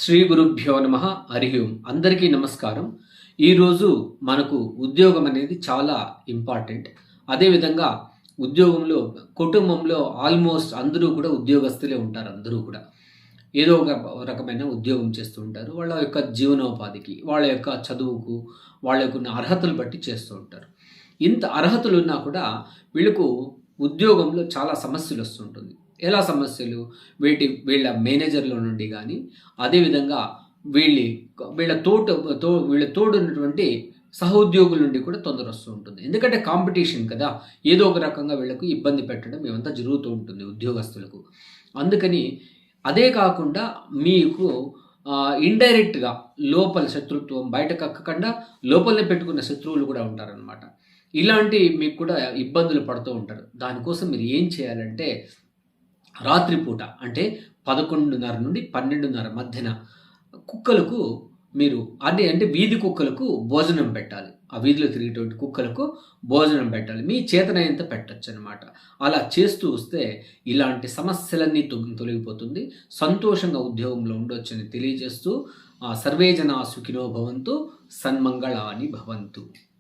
శ్రీ గురుభ్యో నమ. హరి ఓం. అందరికీ నమస్కారం. ఈరోజు మనకు ఉద్యోగం అనేది చాలా ఇంపార్టెంట్. అదేవిధంగా ఉద్యోగంలో కుటుంబంలో ఆల్మోస్ట్ అందరూ కూడా ఉద్యోగస్తులే ఉంటారు. అందరూ కూడా ఏదో ఒక రకమైన ఉద్యోగం చేస్తూ ఉంటారు. వాళ్ళ యొక్క జీవనోపాధికి, వాళ్ళ యొక్క చదువుకు, వాళ్ళ యొక్క ఉన్న అర్హతలు బట్టి చేస్తూ ఉంటారు. ఇంత అర్హతలు ఉన్నా కూడా వీళ్ళకు ఉద్యోగంలో చాలా సమస్యలు వస్తుంటుంది. ఎలా సమస్యలు? వీళ్ళ మేనేజర్ల నుండి కానీ, అదేవిధంగా వీళ్ళి వీళ్ళ తోడు ఉన్నటువంటి సహోద్యోగుల నుండి కూడా తొందర వస్తూ ఉంటుంది. ఎందుకంటే కాంపిటీషన్ కదా! ఏదో ఒక రకంగా వీళ్ళకు ఇబ్బంది పెట్టడం ఇవంతా జరుగుతూ ఉంటుంది ఉద్యోగస్తులకు. అందుకని అదే కాకుండా మీకు ఇండైరెక్ట్‌గా లోపల శత్రుత్వం బయట కక్కకుండా లోపలనే పెట్టుకున్న శత్రువులు కూడా ఉంటారనమాట. ఇలాంటి మీకు కూడా ఇబ్బందులు పడుతూ ఉంటారు. దానికోసం మీరు ఏం చేయాలంటే రాత్రిపూట అంటే 11:30 నుండి 12:30 మధ్యన కుక్కలకు మీరు అంటే వీధి కుక్కలకు భోజనం పెట్టాలి. ఆ వీధిలో తిరిగేటువంటి కుక్కలకు భోజనం పెట్టాలి. మీ చేతనైనంత పెట్టొచ్చనమాట. అలా చేస్తూ వస్తే ఇలాంటి సమస్యలన్నీ తొలగిపోతుంది. సంతోషంగా ఉద్యోగంలో ఉండొచ్చని తెలియజేస్తూ సర్వే జనా సుఖినో భవంతు, సన్మంగళాని భవంతు.